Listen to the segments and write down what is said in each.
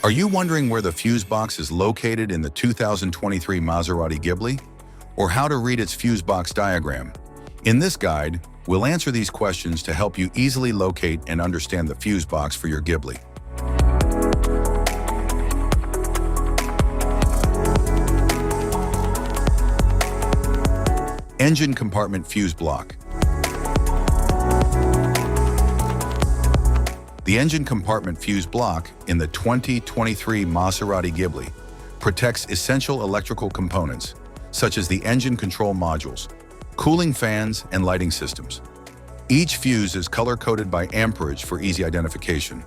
Are you wondering where the fuse box is located in the 2023 Maserati Ghibli? Or how to read its fuse box diagram? In this guide, we'll answer these questions to help you easily locate and understand the fuse box for your Ghibli. Engine compartment fuse block. The engine compartment fuse block in the 2023 Maserati Ghibli protects essential electrical components, such as the engine control modules, cooling fans, and lighting systems. Each fuse is color-coded by amperage for easy identification.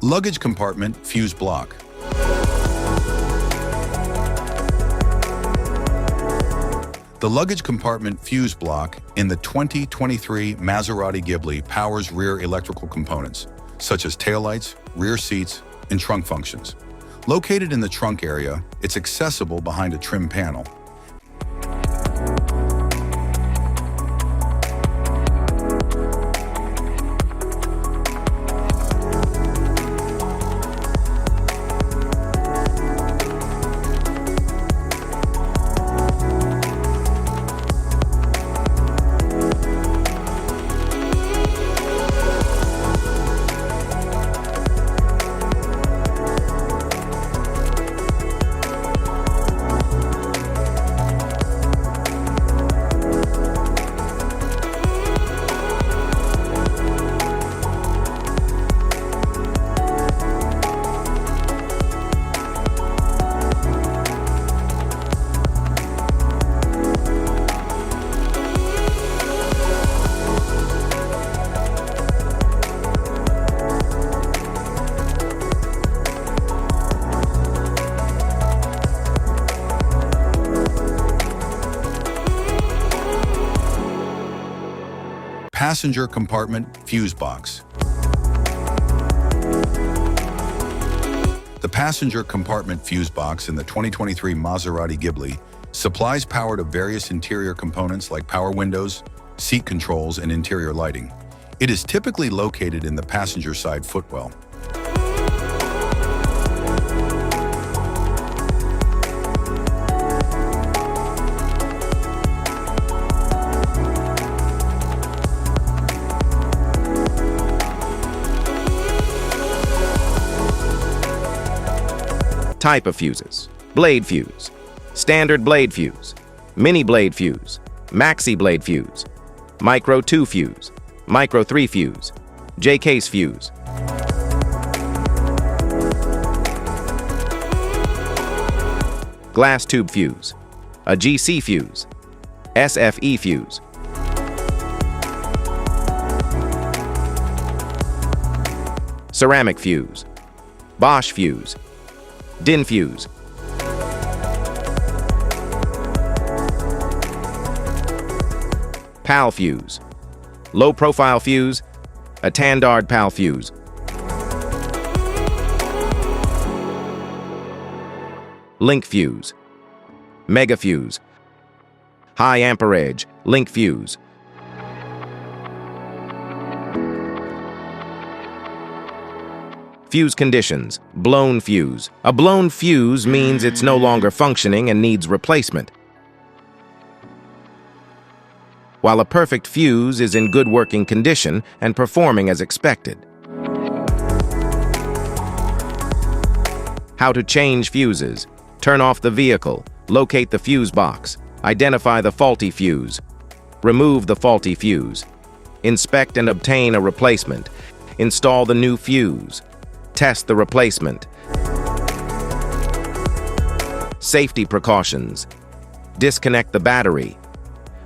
Luggage compartment fuse block. The luggage compartment fuse block in the 2023 Maserati Ghibli powers rear electrical components, such as taillights, rear seats, and trunk functions. Located in the trunk area, it's accessible behind a trim panel. Passenger compartment fuse box. The passenger compartment fuse box in the 2023 Maserati Ghibli supplies power to various interior components like power windows, seat controls, and interior lighting. It is typically located in the passenger side footwell. Type of fuses: blade fuse, standard blade fuse, mini blade fuse, maxi blade fuse, micro 2 fuse, micro 3 fuse, J-case fuse. Glass tube fuse, a GC fuse, SFE fuse. Ceramic fuse, Bosch fuse, DIN fuse. PAL fuse, low profile fuse, a Tandard PAL fuse. Link fuse, mega fuse, high amperage, link fuse. Fuse conditions: blown fuse. A blown fuse means it's no longer functioning and needs replacement, while a perfect fuse is in good working condition and performing as expected. How to change fuses: turn off the vehicle, locate the fuse box, Identify the faulty fuse. Remove the faulty fuse. Inspect and obtain a replacement. Install the new fuse. Test the replacement. Safety precautions. Disconnect the battery.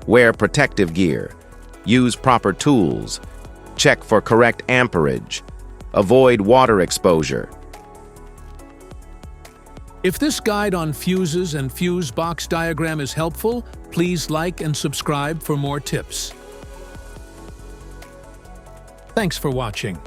Wear protective gear. Use proper tools. Check for correct amperage. Avoid water exposure. If this guide on fuses and fuse box diagram is helpful, please like and subscribe for more tips. Thanks for watching.